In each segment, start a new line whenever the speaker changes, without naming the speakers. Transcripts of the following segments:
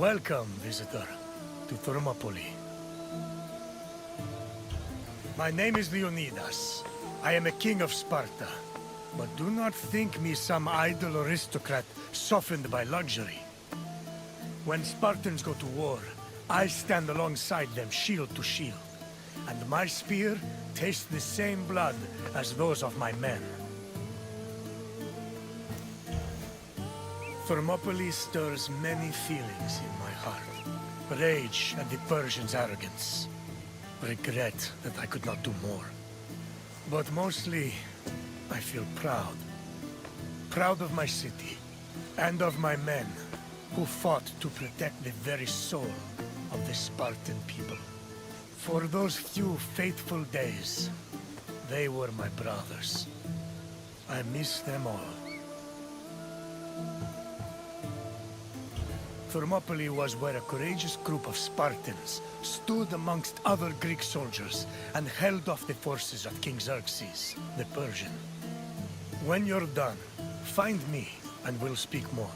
Welcome, visitor, to Thermopylae. My name is Leonidas. I am a king of Sparta. But do not think me some idle aristocrat softened by luxury. When Spartans go to war, I stand alongside them shield to shield. And my spear tastes the same blood as those of my men. Thermopylae stirs many feelings in my heart. Rage at the Persians' arrogance. Regret that I could not do more. But mostly, I feel proud. Proud of my city, and of my men, who fought to protect the very soul of the Spartan people. For those few faithful days, they were my brothers. I miss them all. Thermopylae was where a courageous group of Spartans stood amongst other Greek soldiers and held off the forces of King Xerxes, the Persian. When you're done, find me and we'll speak more.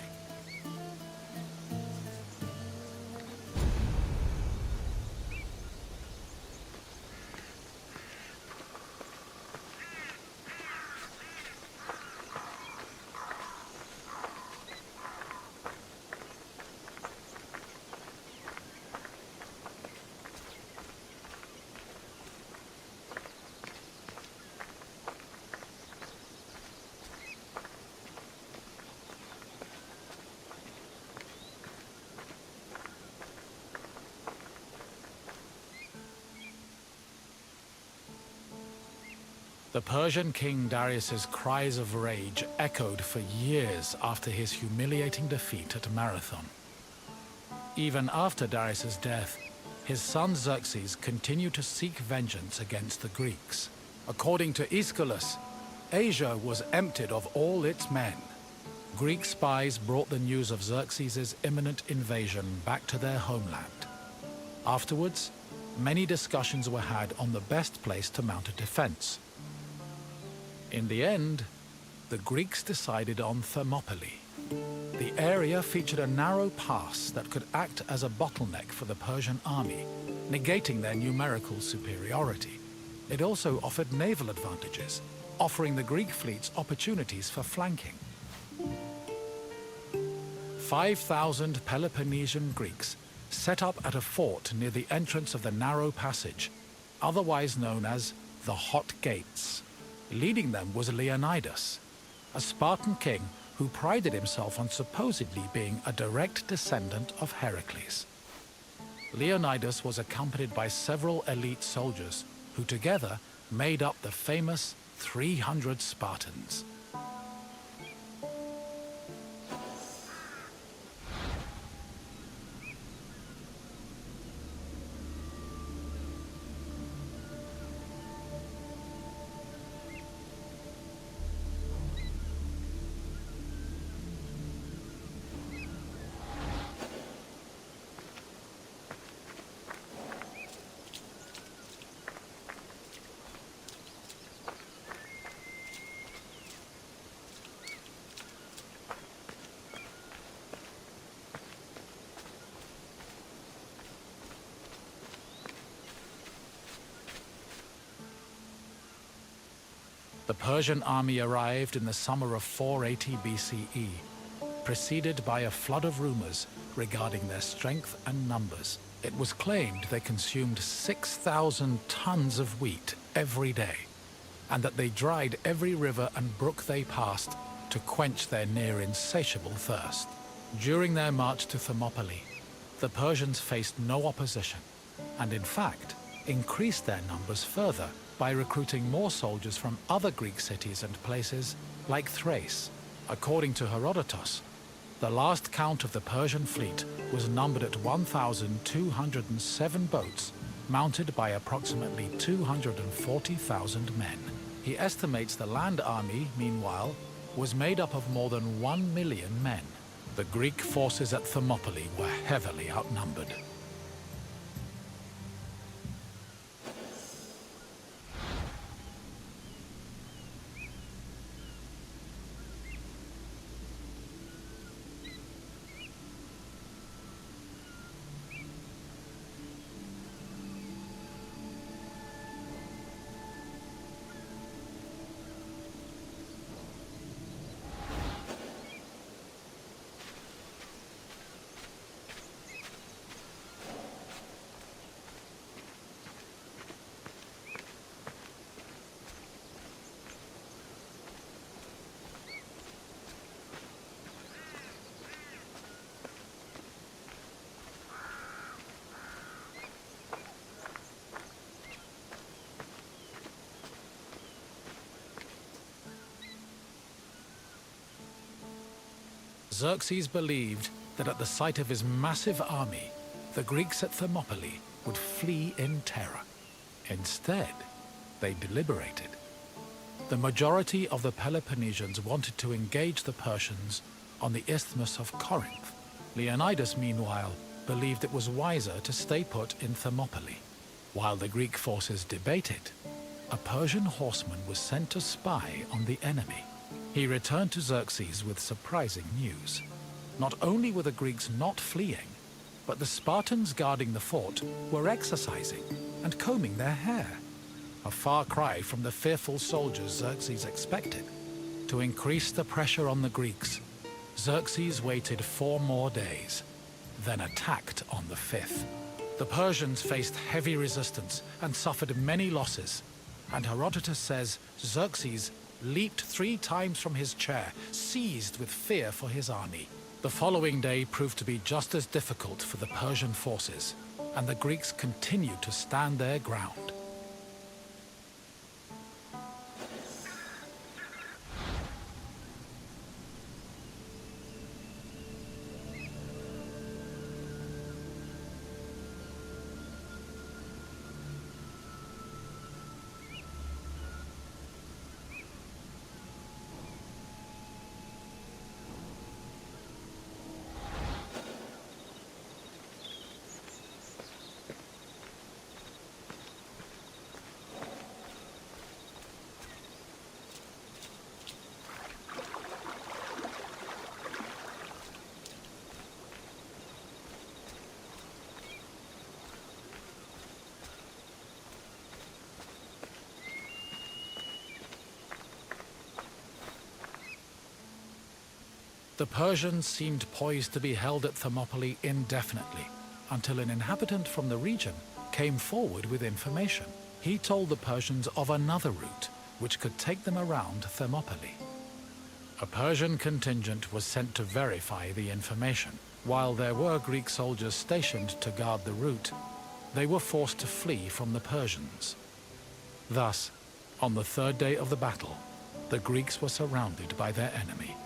The Persian king Darius's cries of rage echoed for years after his humiliating defeat at Marathon. Even after Darius's death, his son Xerxes continued to seek vengeance against the Greeks. According to Aeschylus, Asia was emptied of all its men. Greek spies brought the news of Xerxes' imminent invasion back to their homeland. Afterwards, many discussions were had on the best place to mount a defense. In the end, the Greeks decided on Thermopylae. The area featured a narrow pass that could act as a bottleneck for the Persian army, negating their numerical superiority. It also offered naval advantages, offering the Greek fleets opportunities for flanking. 5,000 Peloponnesian Greeks set up at a fort near the entrance of the narrow passage, otherwise known as the Hot Gates. Leading them was Leonidas, a Spartan king who prided himself on supposedly being a direct descendant of Heracles. Leonidas was accompanied by several elite soldiers who together made up the famous 300 Spartans. The Persian army arrived in the summer of 480 BCE, preceded by a flood of rumors regarding their strength and numbers. It was claimed they consumed 6,000 tons of wheat every day, and that they dried every river and brook they passed to quench their near-insatiable thirst. During their march to Thermopylae, the Persians faced no opposition, and in fact, increased their numbers further by recruiting more soldiers from other Greek cities and places like Thrace. According to Herodotus, the last count of the Persian fleet was numbered at 1,207 boats, mounted by approximately 240,000 men. He estimates the land army, meanwhile, was made up of more than 1 million men. The Greek forces at Thermopylae were heavily outnumbered. Xerxes believed that at the sight of his massive army, the Greeks at Thermopylae would flee in terror. Instead, they deliberated. The majority of the Peloponnesians wanted to engage the Persians on the Isthmus of Corinth. Leonidas, meanwhile, believed it was wiser to stay put in Thermopylae. While the Greek forces debated, a Persian horseman was sent to spy on the enemy. He returned to Xerxes with surprising news. Not only were the Greeks not fleeing, but the Spartans guarding the fort were exercising and combing their hair. A far cry from the fearful soldiers Xerxes expected. To increase the pressure on the Greeks, Xerxes waited 4 more days, then attacked on the 5th. The Persians faced heavy resistance and suffered many losses, and Herodotus says Xerxes leaped 3 times from his chair, seized with fear for his army. The following day proved to be just as difficult for the Persian forces, and the Greeks continued to stand their ground. The Persians seemed poised to be held at Thermopylae indefinitely, until an inhabitant from the region came forward with information. He told the Persians of another route, which could take them around Thermopylae. A Persian contingent was sent to verify the information. While there were Greek soldiers stationed to guard the route, they were forced to flee from the Persians. Thus, on the 3rd day of the battle, the Greeks were surrounded by their enemy.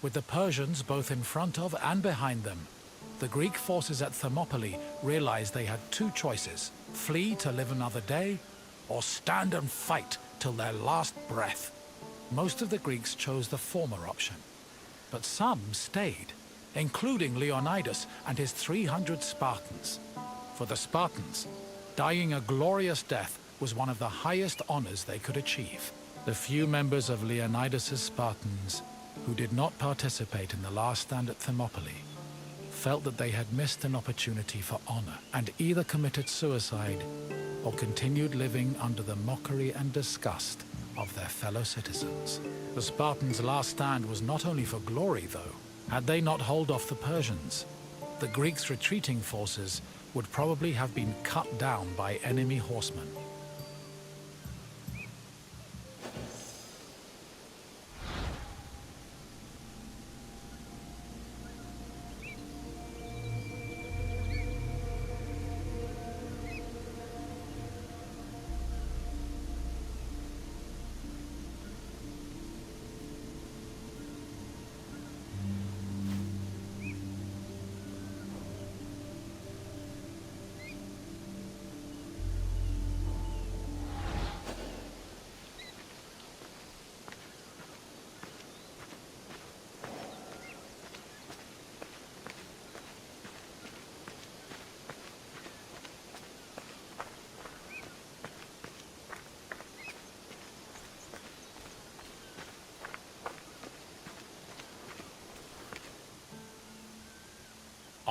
With the Persians both in front of and behind them, the Greek forces at Thermopylae realized they had 2 choices: flee to live another day, or stand and fight till their last breath. Most of the Greeks chose the former option, but some stayed, including Leonidas and his 300 Spartans. For the Spartans, dying a glorious death was one of the highest honors they could achieve. The few members of Leonidas's Spartans who did not participate in the last stand at Thermopylae felt that they had missed an opportunity for honor and either committed suicide or continued living under the mockery and disgust of their fellow citizens. The Spartans' last stand was not only for glory, though. Had they not held off the Persians, the Greeks' retreating forces would probably have been cut down by enemy horsemen.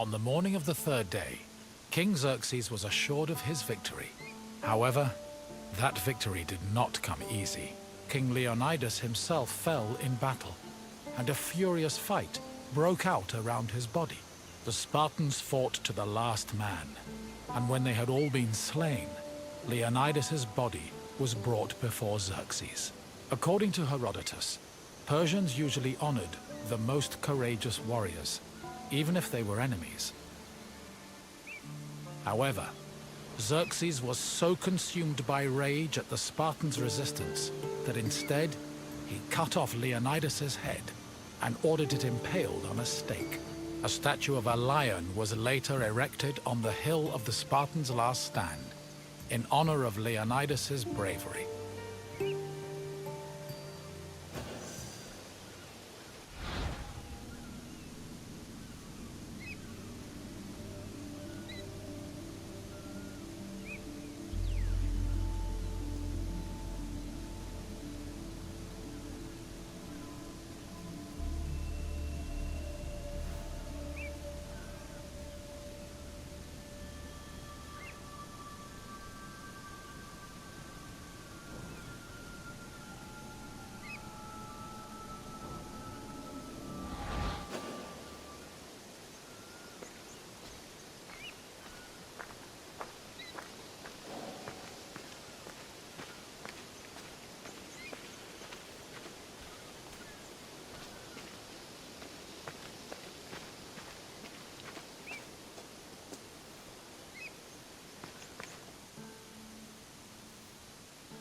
On the morning of the third day, King Xerxes was assured of his victory. However, that victory did not come easy. King Leonidas himself fell in battle, and a furious fight broke out around his body. The Spartans fought to the last man, and when they had all been slain, Leonidas's body was brought before Xerxes. According to Herodotus, Persians usually honored the most courageous warriors, even if they were enemies. However, Xerxes was so consumed by rage at the Spartans' resistance that instead he cut off Leonidas's head and ordered it impaled on a stake. A statue of a lion was later erected on the hill of the Spartans' last stand in honor of Leonidas's bravery.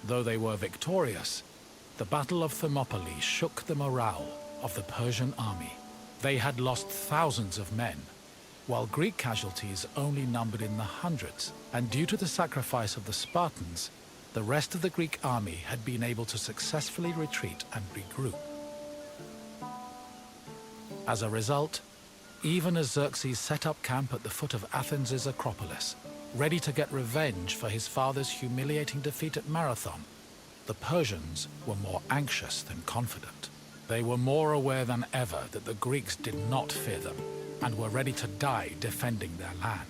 Though they were victorious, the Battle of Thermopylae shook the morale of the Persian army. They had lost thousands of men, while Greek casualties only numbered in the hundreds, and due to the sacrifice of the Spartans, the rest of the Greek army had been able to successfully retreat and regroup. As a result, even as Xerxes set up camp at the foot of Athens' Acropolis, ready to get revenge for his father's humiliating defeat at Marathon, the Persians were more anxious than confident. They were more aware than ever that the Greeks did not fear them, and were ready to die defending their land.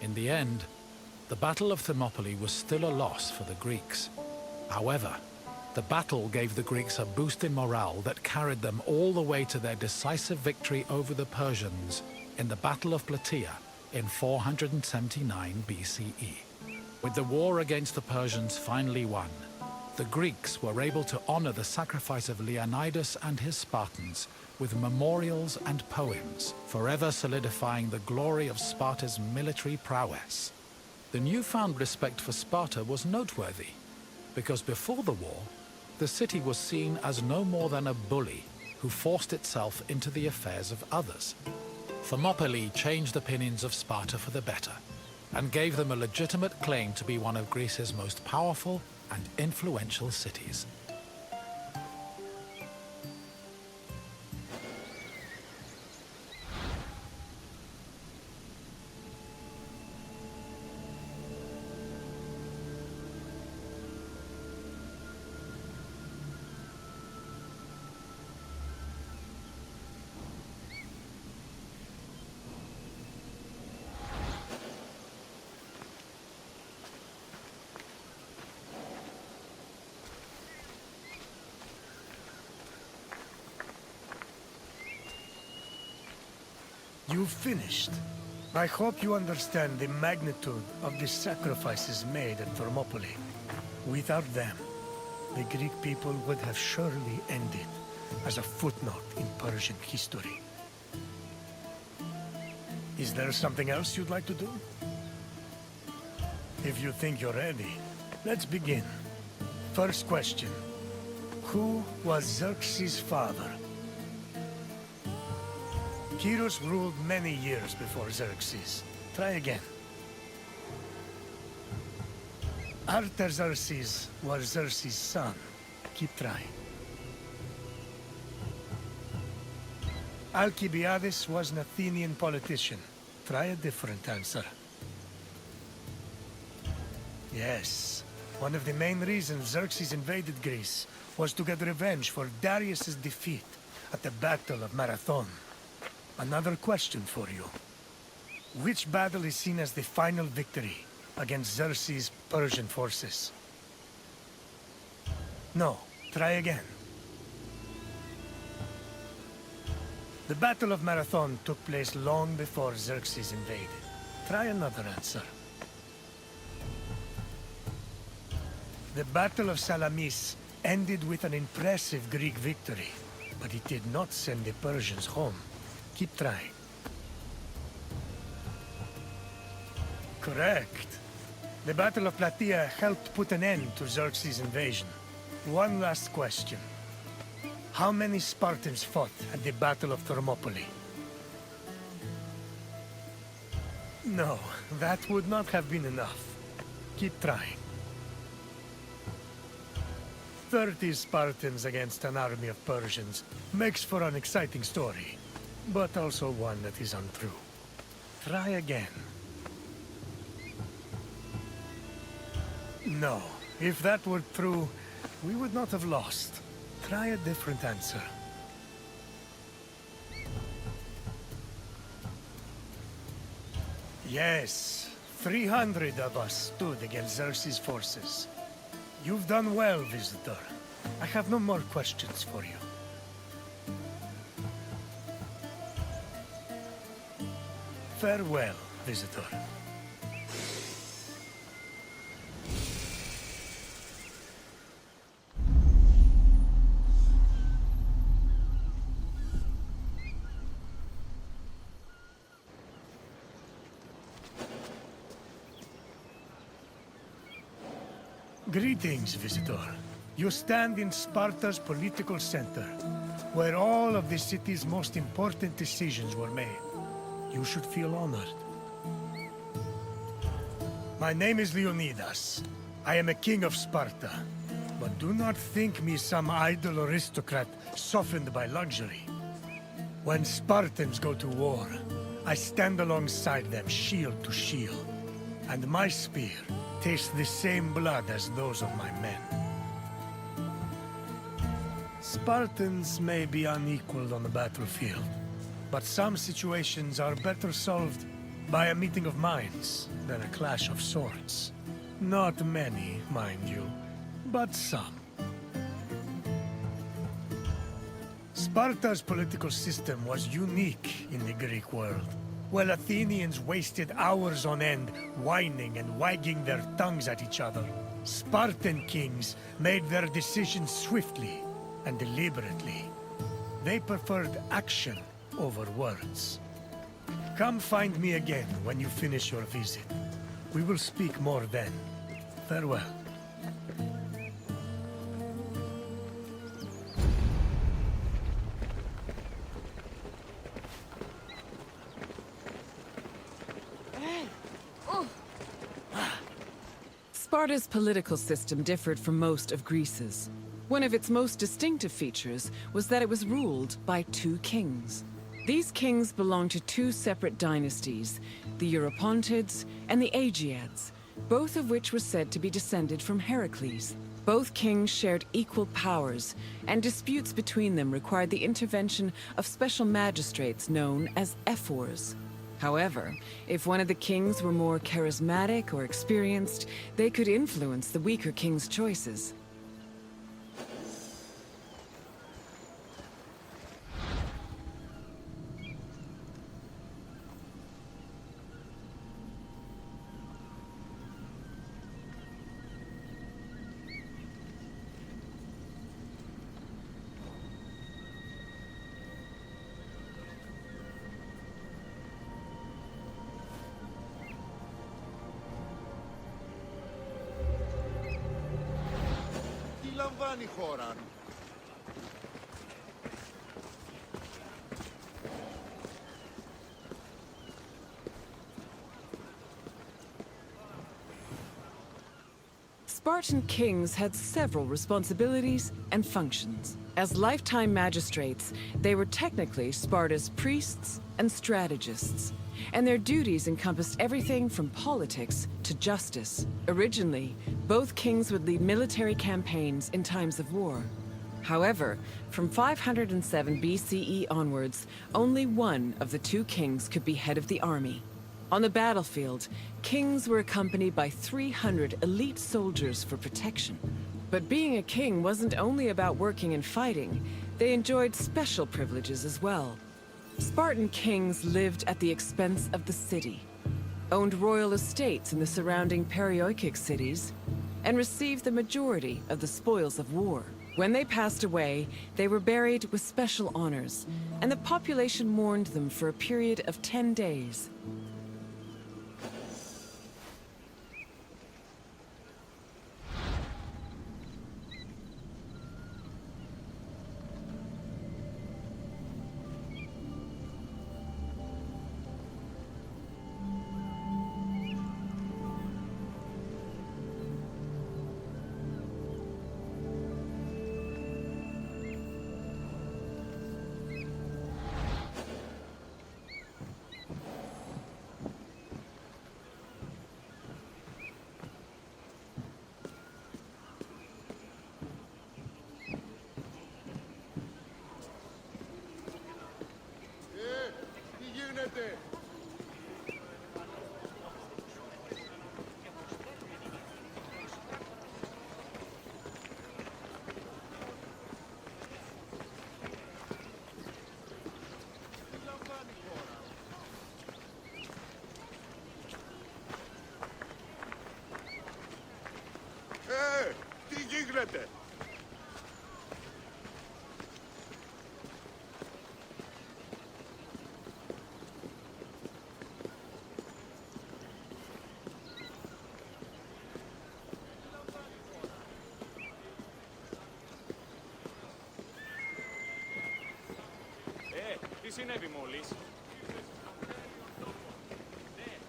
In the end, the Battle of Thermopylae was still a loss for the Greeks. However, the battle gave the Greeks a boost in morale that carried them all the way to their decisive victory over the Persians in the Battle of Plataea in 479 BCE. With the war against the Persians finally won, the Greeks were able to honor the sacrifice of Leonidas and his Spartans with memorials and poems, forever solidifying the glory of Sparta's military prowess. The newfound respect for Sparta was noteworthy, because before the war, the city was seen as no more than a bully who forced itself into the affairs of others. Thermopylae changed opinions of Sparta for the better, and gave them a legitimate claim to be one of Greece's most powerful and influential cities.
You've finished. I hope you understand the magnitude of the sacrifices made at Thermopylae. Without them, the Greek people would have surely ended as a footnote in Persian history. Is there something else you'd like to do? If you think you're ready, let's begin. First question. Who was Xerxes' father? Kyros ruled many years before Xerxes. Try again. Artaxerxes was Xerxes' son. Keep trying. Alcibiades was an Athenian politician. Try a different answer. Yes. One of the main reasons Xerxes invaded Greece was to get revenge for Darius's defeat at the Battle of Marathon. Another question for you. Which battle is seen as the final victory against Xerxes' Persian forces? No. Try again. The Battle of Marathon took place long before Xerxes invaded. Try another answer. The Battle of Salamis ended with an impressive Greek victory, but it did not send the Persians home. Keep trying. Correct. The Battle of Plataea helped put an end to Xerxes' invasion. One last question. How many Spartans fought at the Battle of Thermopylae? No, that would not have been enough. Keep trying. 30 Spartans against an army of Persians makes for an exciting story, but also one that is untrue. Try again. No, if that were true, we would not have lost. Try a different answer. Yes, 300 of us stood against Xerxes' forces. You've done well, visitor. I have no more questions for you. Farewell, visitor. Greetings, visitor. You stand in Sparta's political center, where all of the city's most important decisions were made. You should feel honored. My name is Leonidas. I am a king of Sparta. But do not think me some idle aristocrat softened by luxury. When Spartans go to war, I stand alongside them shield to shield. And my spear tastes the same blood as those of my men. Spartans may be unequaled on the battlefield, but some situations are better solved by a meeting of minds than a clash of swords. Not many, mind you, but some. Sparta's political system was unique in the Greek world. While Athenians wasted hours on end whining and wagging their tongues at each other, Spartan kings made their decisions swiftly and deliberately. They preferred action over words. Come find me again when you finish your visit. We will speak more then. Farewell.
Sparta's political system differed from most of Greece's. One of its most distinctive features was that it was ruled by two kings. These kings belonged to two separate dynasties, the Eurypontids and the Aegeads, both of which were said to be descended from Heracles. Both kings shared equal powers, and disputes between them required the intervention of special magistrates known as ephors. However, if one of the kings were more charismatic or experienced, they could influence the weaker king's choices.
κάνει χώρα.
Spartan kings had several responsibilities and functions. As lifetime magistrates, they were technically Sparta's priests and strategists, and their duties encompassed everything from politics to justice. Originally, both kings would lead military campaigns in times of war. However, from 507 BCE onwards, only one of the two kings could be head of the army. On the battlefield, kings were accompanied by 300 elite soldiers for protection. But being a king wasn't only about working and fighting, they enjoyed special privileges as well. Spartan kings lived at the expense of the city, owned royal estates in the surrounding Perioikic cities, and received the majority of the spoils of war. When they passed away, they were buried with special honors, and the population mourned them for a period of 10 days.
Τι γίνεται? Τι γίνεται?
Τι συνέβη μόλις?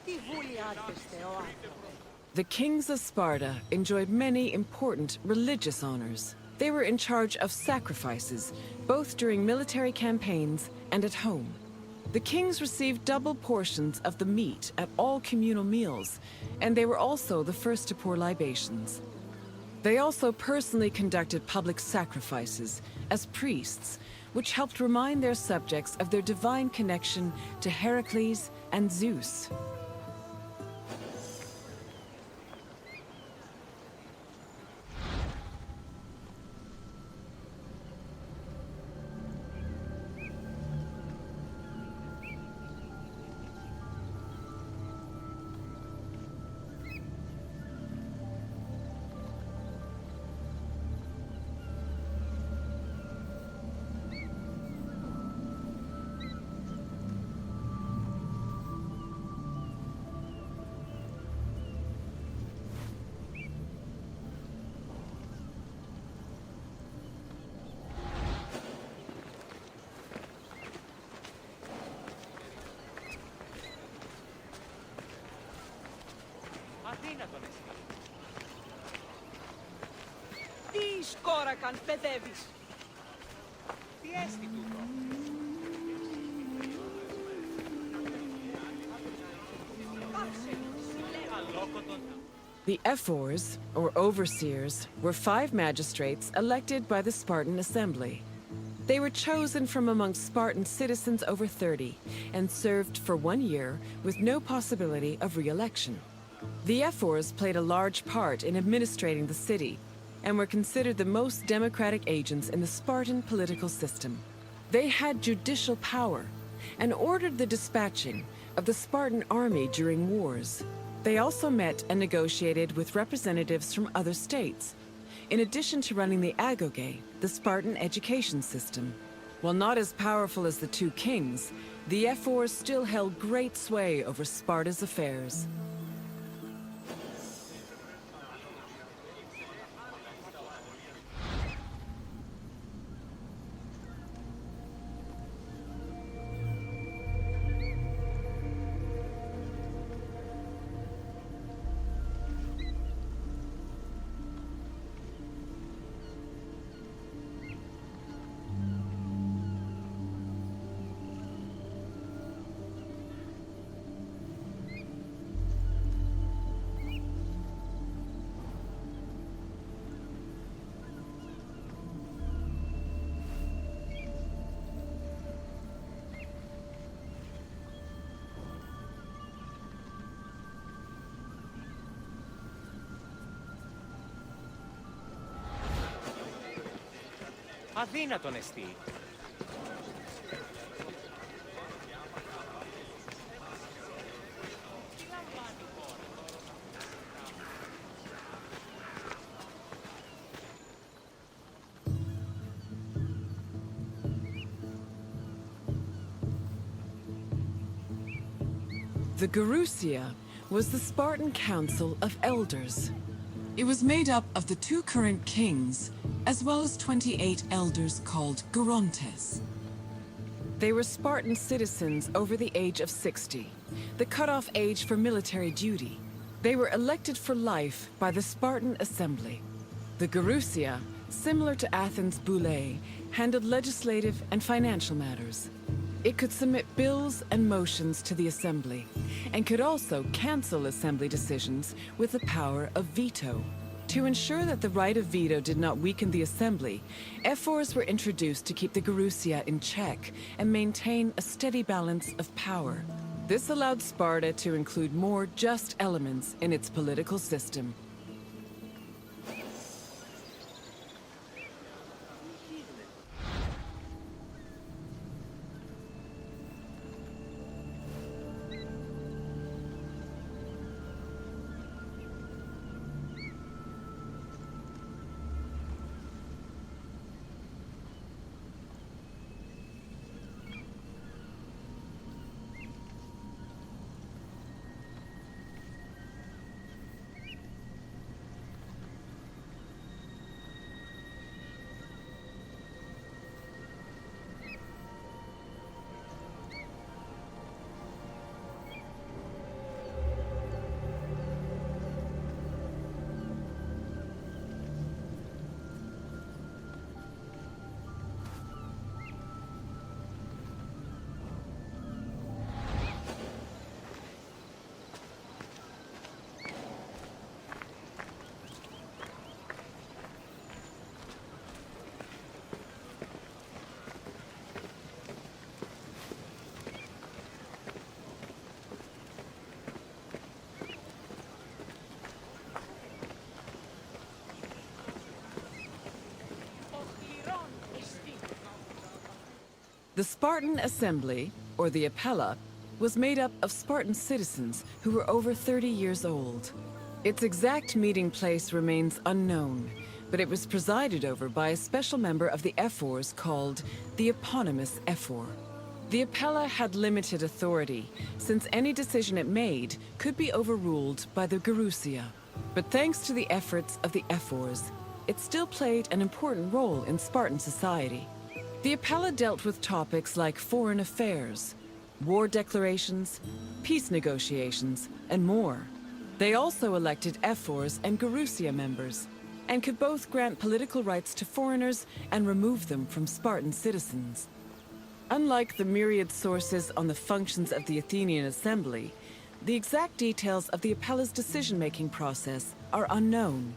Τι βούλη άδεστε ο άνθρωπος.
The kings of Sparta enjoyed many important religious honors. They were in charge of sacrifices, both during military campaigns and at home. The kings received double portions of the meat at all communal meals, and they were also the first to pour libations. They also personally conducted public sacrifices as priests, which helped remind their subjects of their divine connection to Heracles and Zeus.
Αδύνατον εσύ.
Τι σκόρακαν παιδεύεις.
Τι έστι τούτο? Αλόκοτον.
The ephors, or overseers, were 5 magistrates elected by the Spartan assembly. They were chosen from amongst Spartan citizens over 30 and served for 1 year with no possibility of re-election. The ephors played a large part in administrating the city and were considered the most democratic agents in the Spartan political system. They had judicial power and ordered the dispatching of the Spartan army during wars. They also met and negotiated with representatives from other states, in addition to running the agoge, the Spartan education system. While not as powerful as the 2 kings, the ephors still held great sway over Sparta's affairs.
Αδύνατον εστί.
The Gerousia was the Spartan Council of Elders. It was made up of the 2 current kings, as well as 28 elders called Gerontes. They were Spartan citizens over the age of 60, the cutoff age for military duty. They were elected for life by the Spartan Assembly. The Gerousia, similar to Athens' Boulé, handled legislative and financial matters. It could submit bills and motions to the Assembly, and could also cancel Assembly decisions with the power of veto. To ensure that the right of veto did not weaken the Assembly, ephors were introduced to keep the Gerousia in check and maintain a steady balance of power. This allowed Sparta to include more just elements in its political system. The Spartan Assembly, or the Apella, was made up of Spartan citizens who were over 30 years old. Its exact meeting place remains unknown, but it was presided over by a special member of the ephors called the eponymous ephor. The Apella had limited authority, since any decision it made could be overruled by the Gerousia. But thanks to the efforts of the ephors, it still played an important role in Spartan society. The Apella dealt with topics like foreign affairs, war declarations, peace negotiations, and more. They also elected ephors and Gerousia members, and could both grant political rights to foreigners and remove them from Spartan citizens. Unlike the myriad sources on the functions of the Athenian Assembly, the exact details of the Apella's decision-making process are unknown.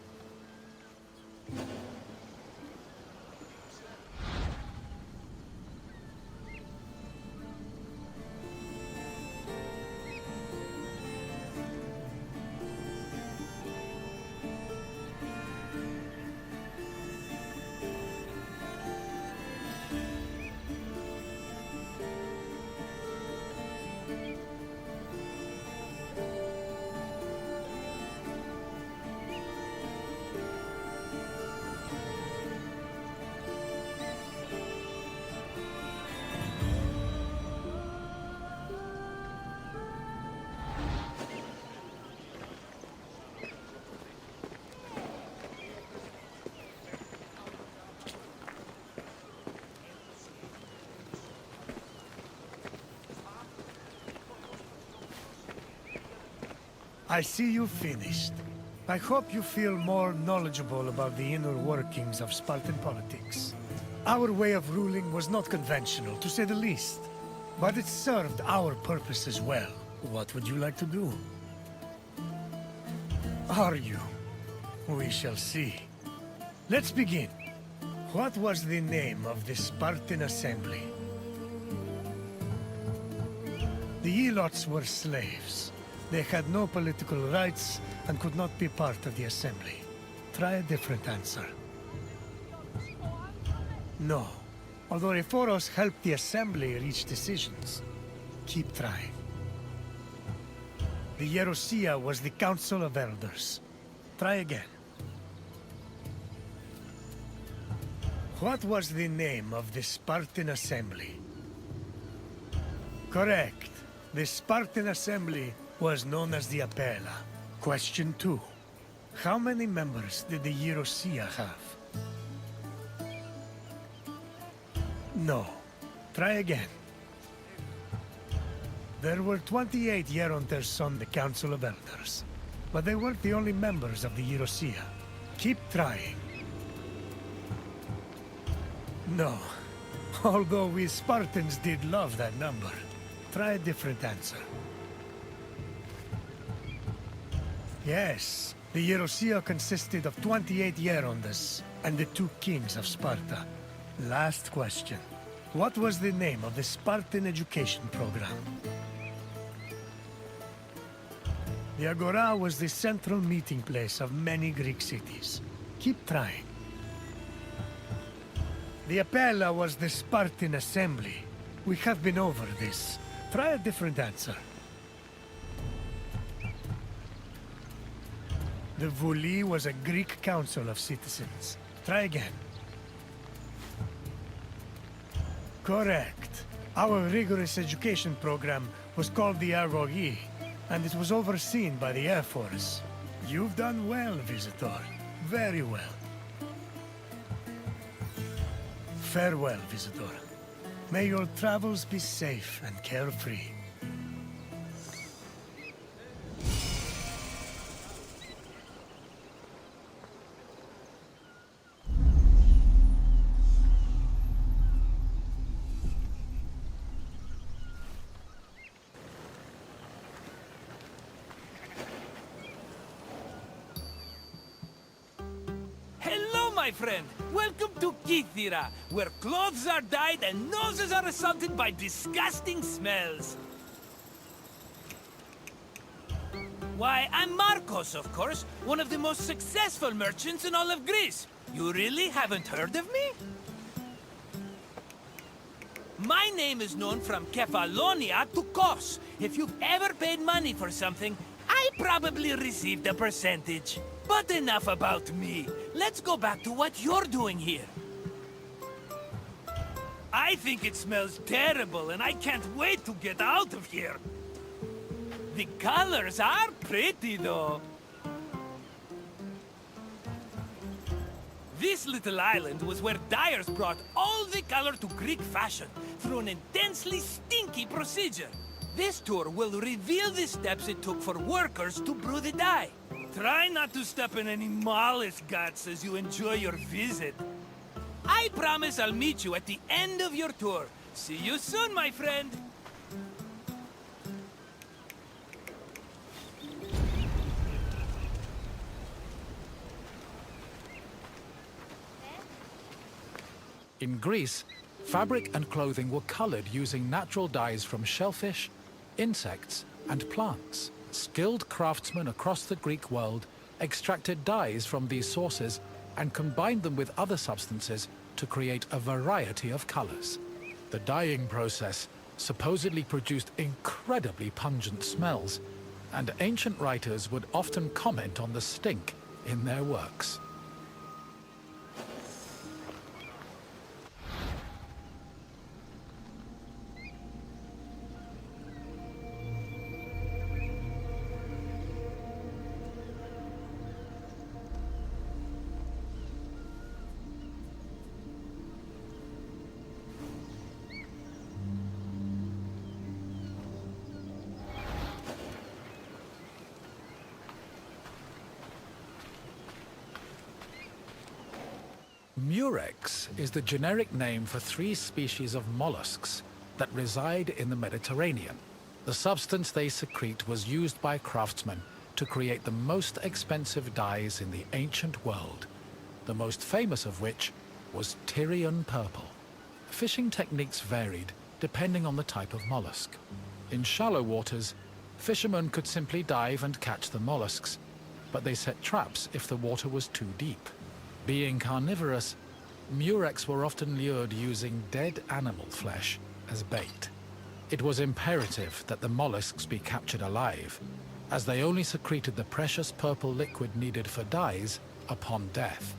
I see you finished. I hope you feel more knowledgeable about the inner workings of Spartan politics. Our way of ruling was not conventional, to say the least. But it served our purpose as well. What would you like to do? Argue? We shall see. Let's begin. What was the name of the Spartan Assembly? The Elots were slaves. They had no political rights and could not be part of the Assembly. Try a different answer. No. Although Eforos helped the Assembly reach decisions. Keep trying. The Yerosia was the Council of Elders. Try again. What was the name of the Spartan Assembly? Correct. The Spartan Assembly was known as the Apella. Question 2. How many members did the Yerosia have? No. Try again. There were 28 Yeronters on the Council of Elders, but they weren't the only members of the Yerosia. Keep trying. No. Although we Spartans did love that number. Try a different answer. Yes, the Yerosia consisted of 28 Yerondas and the 2 kings of Sparta. Last question. What was the name of the Spartan education program? The Agora was the central meeting place of many Greek cities. Keep trying. The Apella was the Spartan Assembly. We have been over this. Try a different answer. The Vuli was a Greek council of citizens. Try again. Correct. Our rigorous education program was called the Argogi, and it was overseen by the Air Force. You've done well, Visitor. Very well. Farewell, Visitor. May your travels be safe and carefree.
Hello, my friend. Welcome to Kythera, where clothes are dyed and noses are assaulted by disgusting smells. Why, I'm Marcos, of course, one of the most successful merchants in all of Greece. You really haven't heard of me? My name is known from Kefalonia to Kos. If you've ever paid money for something, I probably received a percentage. But enough about me. Let's go back to what you're doing here. I think it smells terrible, and I can't wait to get out of here. The colors are pretty, though. This little island was where dyers brought all the color to Greek fashion through an intensely stinky procedure. This tour will reveal the steps it took for workers to brew the dye. Try not to step in any mollusk guts as you enjoy your visit. I promise I'll meet you at the end of your tour. See you soon, my friend.
In Greece, fabric and clothing were colored using natural dyes from shellfish, insects, and plants. Skilled craftsmen across the Greek world extracted dyes from these sources and combined them with other substances to create a variety of colors. The dyeing process supposedly produced incredibly pungent smells, and ancient writers would often comment on the stink in their works. Murex is the generic name for 3 species of mollusks that reside in the Mediterranean. The substance they secrete was used by craftsmen to create the most expensive dyes in the ancient world, the most famous of which was Tyrian purple. Fishing techniques varied depending on the type of mollusk. In shallow waters, fishermen could simply dive and catch the mollusks, but they set traps if the water was too deep. Being carnivorous, Murex were often lured using dead animal flesh as bait. It was imperative that the mollusks be captured alive, as they only secreted the precious purple liquid needed for dyes upon death.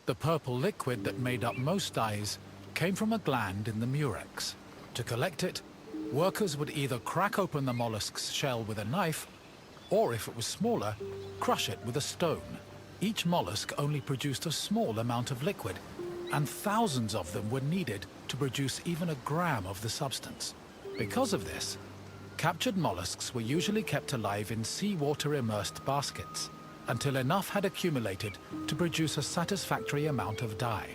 The purple liquid that made up most dyes came from a gland in the murex. To collect it, workers would either crack open the mollusk's shell with a knife, or if it was smaller, crush it with a stone. Each mollusk only produced a small amount of liquid, and thousands of them were needed to produce even a gram of the substance. Because of this, captured mollusks were usually kept alive in seawater immersed baskets, until enough had accumulated to produce a satisfactory amount of dye.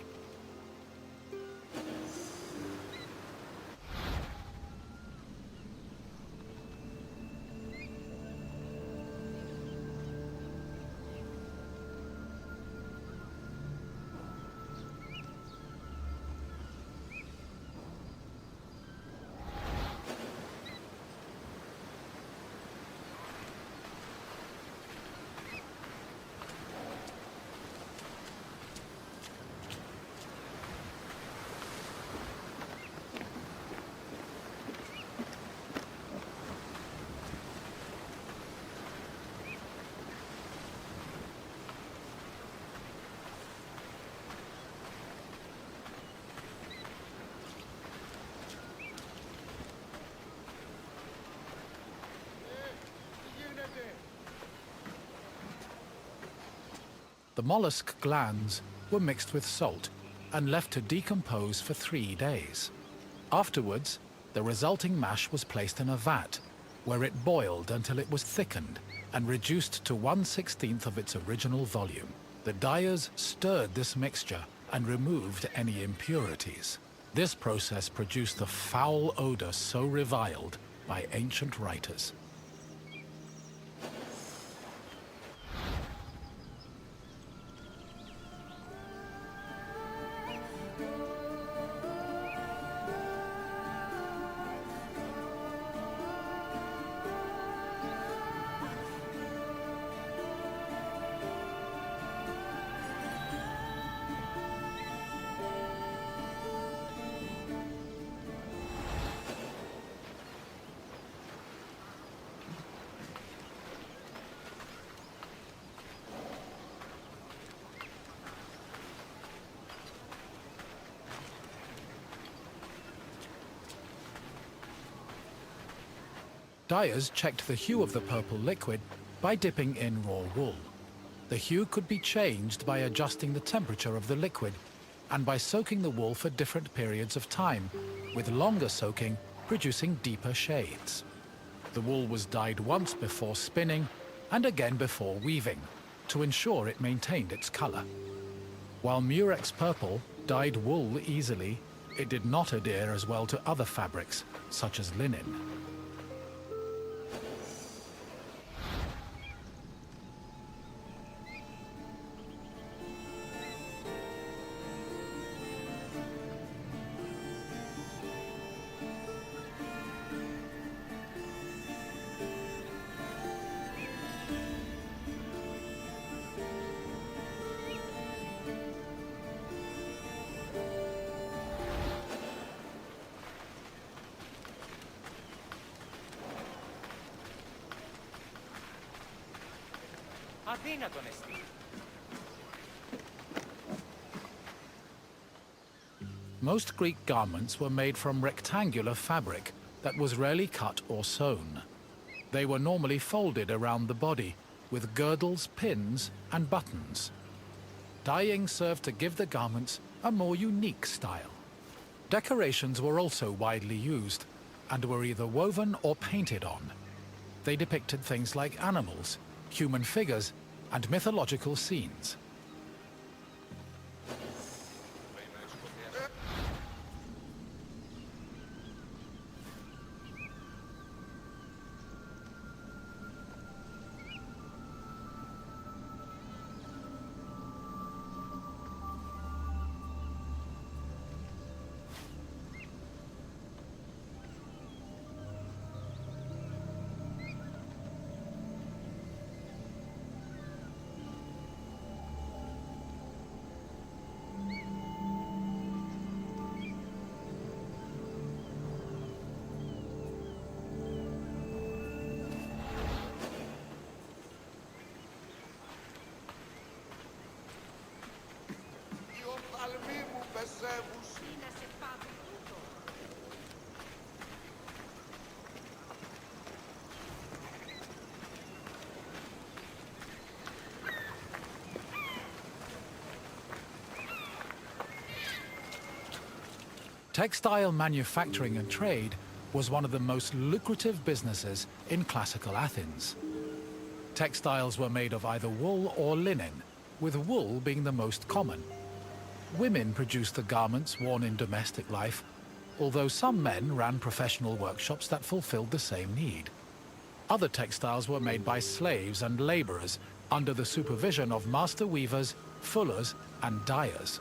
The mollusk glands were mixed with salt and left to decompose for 3 days. Afterwards, the resulting mash was placed in a vat, where it boiled until it was thickened and reduced to 1/16 of its original volume. The dyers stirred this mixture and removed any impurities. This process produced the foul odor so reviled by ancient writers. Dyers checked the hue of the purple liquid by dipping in raw wool. The hue could be changed by adjusting the temperature of the liquid and by soaking the wool for different periods of time, with longer soaking producing deeper shades. The wool was dyed once before spinning and again before weaving, to ensure it maintained its color. While murex purple dyed wool easily, it did not adhere as well to other fabrics, such as linen.
Αδύνατον εστί.
Most Greek garments were made from rectangular fabric that was rarely cut or sewn. They were normally folded around the body, with girdles, pins, and buttons. Dyeing served to give the garments a more unique style. Decorations were also widely used, and were either woven or painted on. They depicted things like animals, human figures, and mythological scenes. Textile manufacturing and trade was one of the most lucrative businesses in classical Athens. Textiles were made of either wool or linen, with wool being the most common. Women produced the garments worn in domestic life, although some men ran professional workshops that fulfilled the same need. Other textiles were made by slaves and laborers under the supervision of master weavers, fullers, and dyers.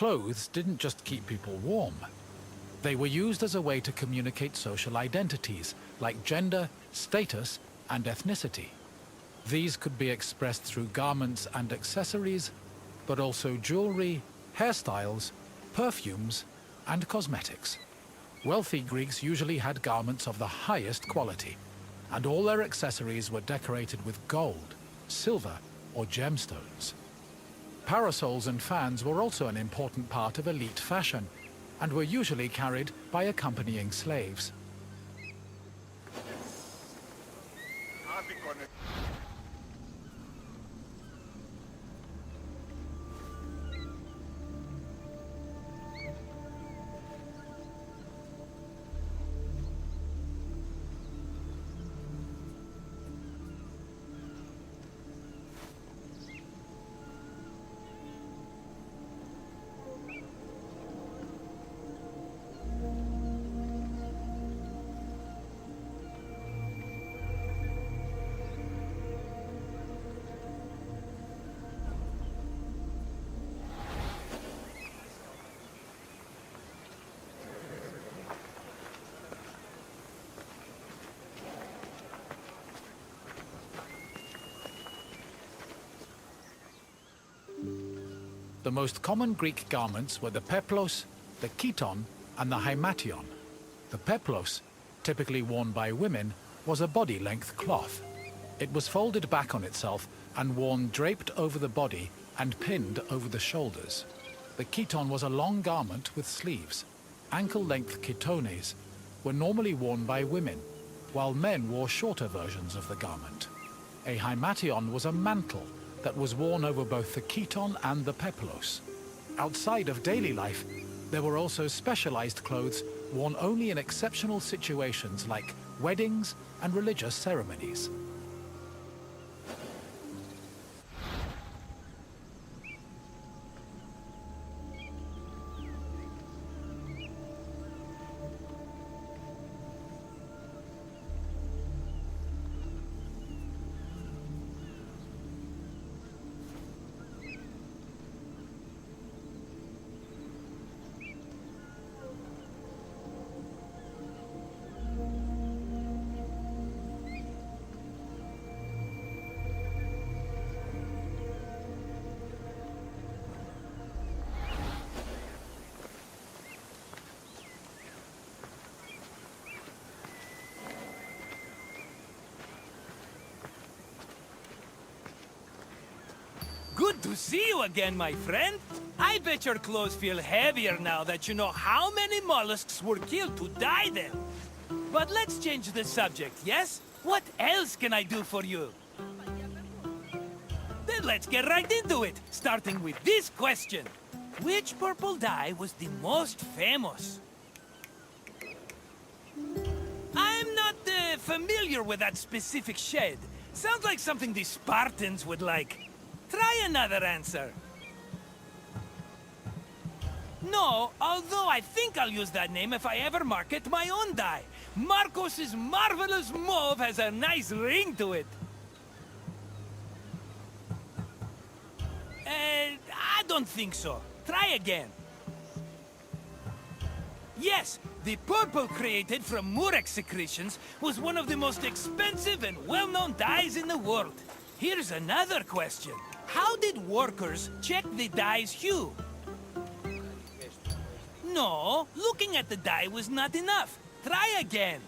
Clothes didn't just keep people warm. They were used as a way to communicate social identities, like gender, status, and ethnicity. These could be expressed through garments and accessories, but also jewelry, hairstyles, perfumes, and cosmetics. Wealthy Greeks usually had garments of the highest quality, and all their accessories were decorated with gold, silver, or gemstones. Parasols and fans were also an important part of elite fashion, and were usually carried by accompanying slaves. The most common Greek garments were the peplos, the chiton, and the hymation. The peplos, typically worn by women, was a body-length cloth. It was folded back on itself and worn draped over the body and pinned over the shoulders. The chiton was a long garment with sleeves. Ankle-length chitones were normally worn by women, while men wore shorter versions of the garment. A hymation was a mantle that was worn over both the chiton and the peplos. Outside of daily life, there were also specialized clothes worn only in exceptional situations like weddings and religious ceremonies.
to see you again, my friend. I bet your clothes feel heavier now that you know how many mollusks were killed to dye them. But let's change the subject, yes? What else can I do for you? Then let's get right into it, starting with this question. Which purple dye was the most famous? I'm not familiar with that specific shade. Sounds like something the Spartans would like. Try another answer. No, although I think I'll use that name if I ever market my own dye. Marcos's marvelous mauve has a nice ring to it. I don't think so. Try again. Yes, the purple created from murex secretions was one of the most expensive and well-known dyes in the world. Here's another question. How did workers check the dye's hue? No, looking at the dye was not enough. Try again.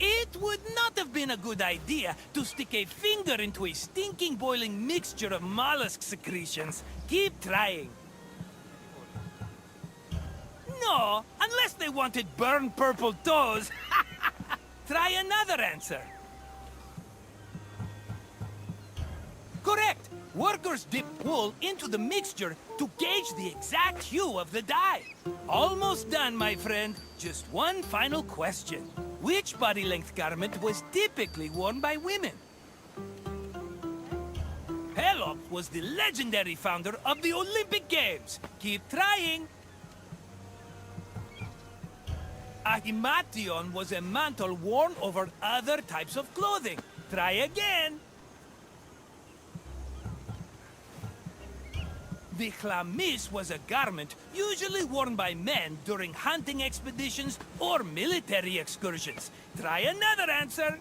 It would not have been a good idea to stick a finger into a stinking boiling mixture of mollusk secretions. Keep trying. No, unless they wanted burned purple toes. Try another answer. Correct. Workers dip wool into the mixture to gauge the exact hue of the dye. Almost done, my friend. Just one final question. Which body-length garment was typically worn by women? Pelops was the legendary founder of the Olympic Games. Keep trying. Ahimation was a mantle worn over other types of clothing. Try again. The chlamys was a garment usually worn by men during hunting expeditions or military excursions. Try another answer.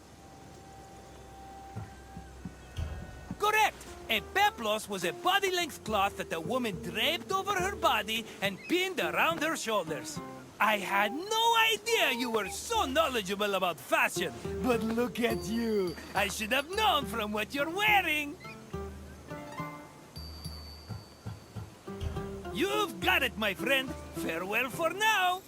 Correct. A peplos was a body-length cloth that a woman draped over her body and pinned around her shoulders. I had no idea you were so knowledgeable about fashion. But look at you. I should have known from what you're wearing. You've got it, my friend. Farewell for now.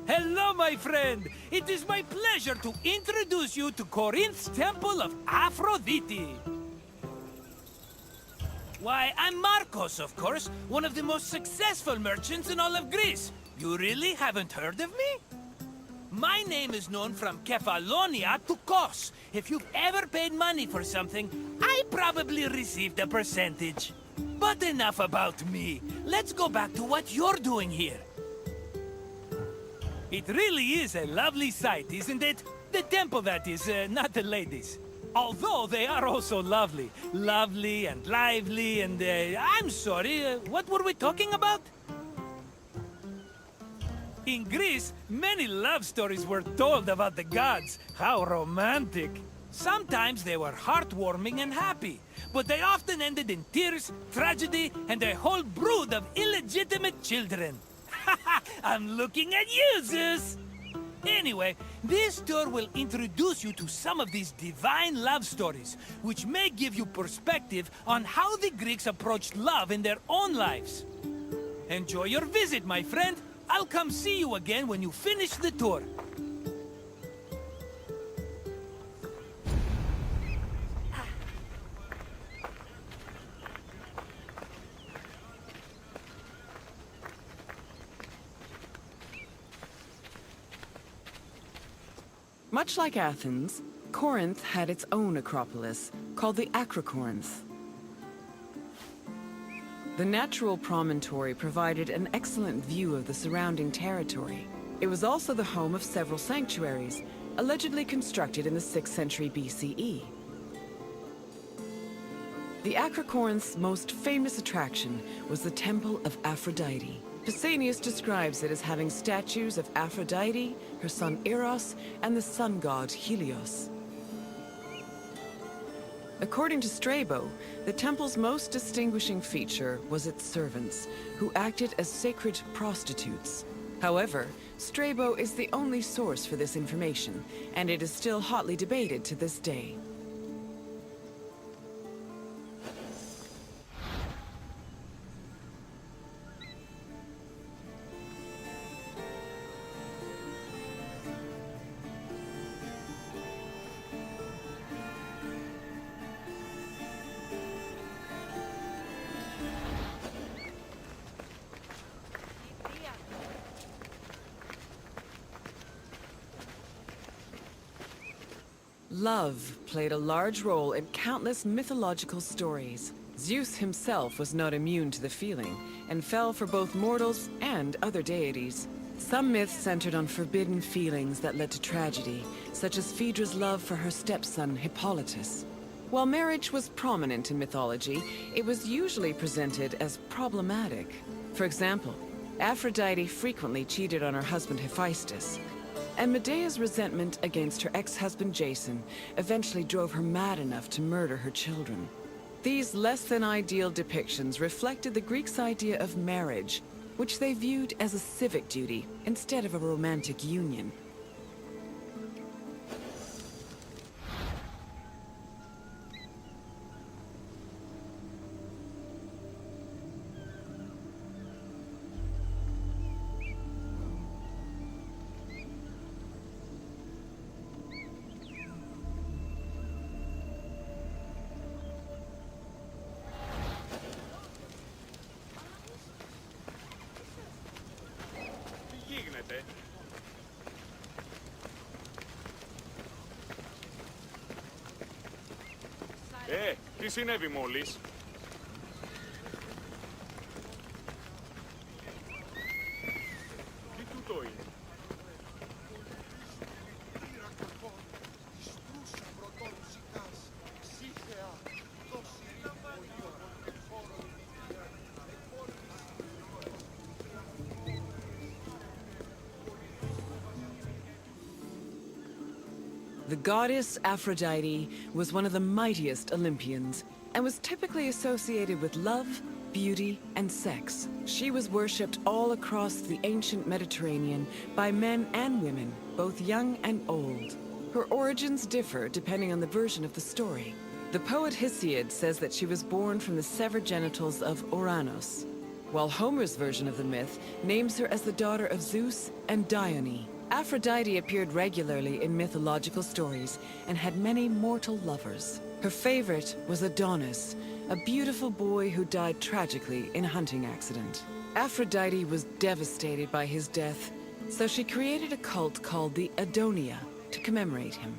Hello, my friend! It is my pleasure to introduce you to Corinth's Temple of Aphrodite. Why, I'm Marcos, of course, one of the most successful merchants in all of Greece. You really haven't heard of me? My name is known from Kefalonia to Kos. If you've ever paid money for something, I probably received a percentage. But enough about me. Let's go back to what you're doing here. It really is a lovely sight, isn't it? The temple, that is, not the ladies. Although they are also lovely. Lovely and lively and, I'm sorry, what were we talking about? In Greece, many love stories were told about the gods. How romantic. Sometimes they were heartwarming and happy, but they often ended in tears, tragedy, and a whole brood of illegitimate children. I'm looking at you, Zeus! Anyway, this tour will introduce you to some of these divine love stories, which may give you perspective on how the Greeks approached love in their own lives. Enjoy your visit, my friend. I'll come see you again when you finish the tour.
Much like Athens, Corinth had its own acropolis, called the Acrocorinth. The natural promontory provided an excellent view of the surrounding territory. It was also the home of several sanctuaries, allegedly constructed in the 6th century BCE. The Acrocorn's most famous attraction was the Temple of Aphrodite. Pausanias describes it as having statues of Aphrodite, her son Eros, and the sun god Helios. According to Strabo, the temple's most distinguishing feature was its servants, who acted as sacred prostitutes. However, Strabo is the only source for this information, and it is still hotly debated to this day. Love played a large role in countless mythological stories. Zeus himself was not immune to the feeling, and fell for both mortals and other deities. Some myths centered on forbidden feelings that led to tragedy, such as Phaedra's love for her stepson Hippolytus. While marriage was prominent in mythology, it was usually presented as problematic. For example, Aphrodite frequently cheated on her husband Hephaestus, and Medea's resentment against her ex-husband Jason eventually drove her mad enough to murder her children. These less-than-ideal depictions reflected the Greeks' idea of marriage, which they viewed as a civic duty instead of a romantic union.
Τι συνέβη μόλις? Τι τούτο είναι?
The goddess Aphrodite was one of the mightiest Olympians, and was typically associated with love, beauty, and sex. She was worshipped all across the ancient Mediterranean by men and women, both young and old. Her origins differ depending on the version of the story. The poet Hesiod says that she was born from the severed genitals of Ouranos, while Homer's version of the myth names her as the daughter of Zeus and Dione. Aphrodite appeared regularly in mythological stories and had many mortal lovers. Her favorite was Adonis, a beautiful boy who died tragically in a hunting accident. Aphrodite was devastated by his death, so she created a cult called the Adonia to commemorate him.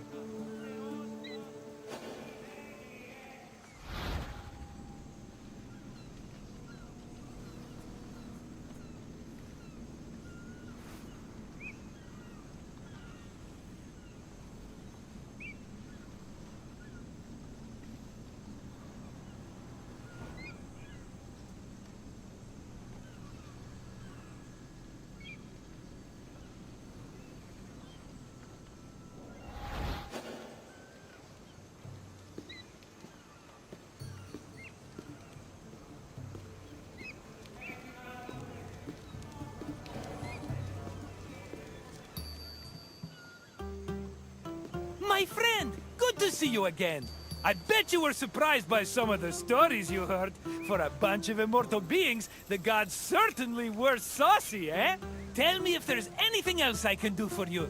My friend, good to see you again. I bet you were surprised by some of the stories you heard. For a bunch of immortal beings, the gods certainly were saucy, eh? Tell me if there's anything else I can do for you.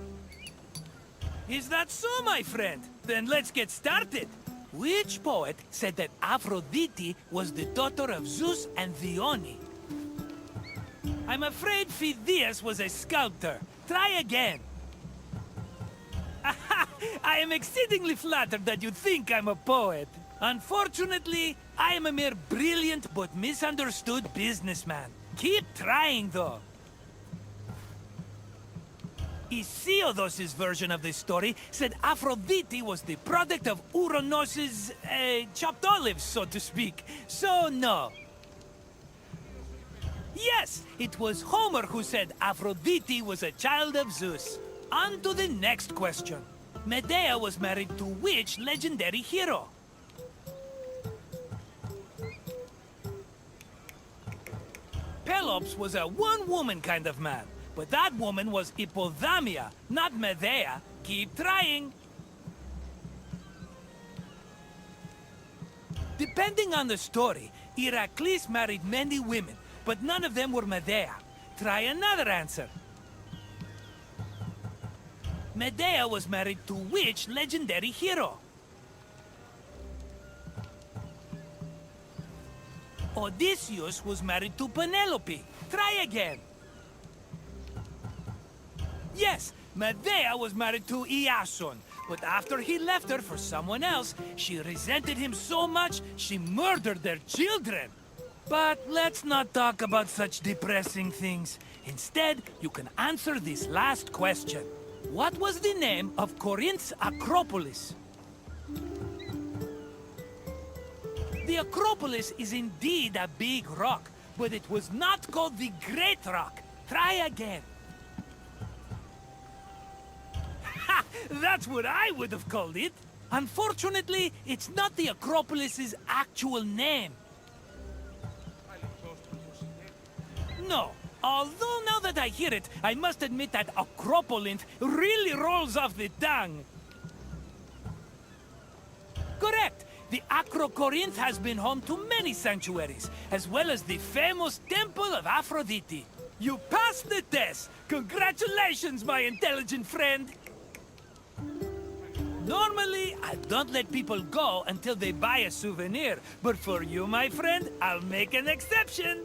Is that so, my friend? Then let's get started. Which poet said that Aphrodite was the daughter of Zeus and Dione? I'm afraid Phidias was a sculptor. Try again. I am exceedingly flattered that you think I'm a poet. Unfortunately, I am a mere brilliant but misunderstood businessman. Keep trying, though. Hesiodos's version of this story said Aphrodite was the product of Uranus's, chopped olives, so to speak. So, no. Yes, it was Homer who said Aphrodite was a child of Zeus. On to the next question. Medea was married to which legendary hero? Pelops was a one-woman kind of man, but that woman was Hippodamia, not Medea. Keep trying. Depending on the story, Heracles married many women, but none of them were Medea. Try another answer. Medea was married to which legendary hero? Odysseus was married to Penelope. Try again. Yes, Medea was married to Iason, but after he left her for someone else, she resented him so much she murdered their children. But let's not talk about such depressing things. Instead, you can answer this last question. What was the name of Corinth's Acropolis? The Acropolis is indeed a big rock, but it was not called the Great Rock. Try again. Ha! That's what I would have called it. Unfortunately, it's not the Acropolis's actual name. No. Although now that I hear it, I must admit that Acropolinth really rolls off the tongue. Correct. The Acrocorinth has been home to many sanctuaries, as well as the famous Temple of Aphrodite. You passed the test! Congratulations, my intelligent friend! Normally, I don't let people go until they buy a souvenir, but for you, my friend, I'll make an exception.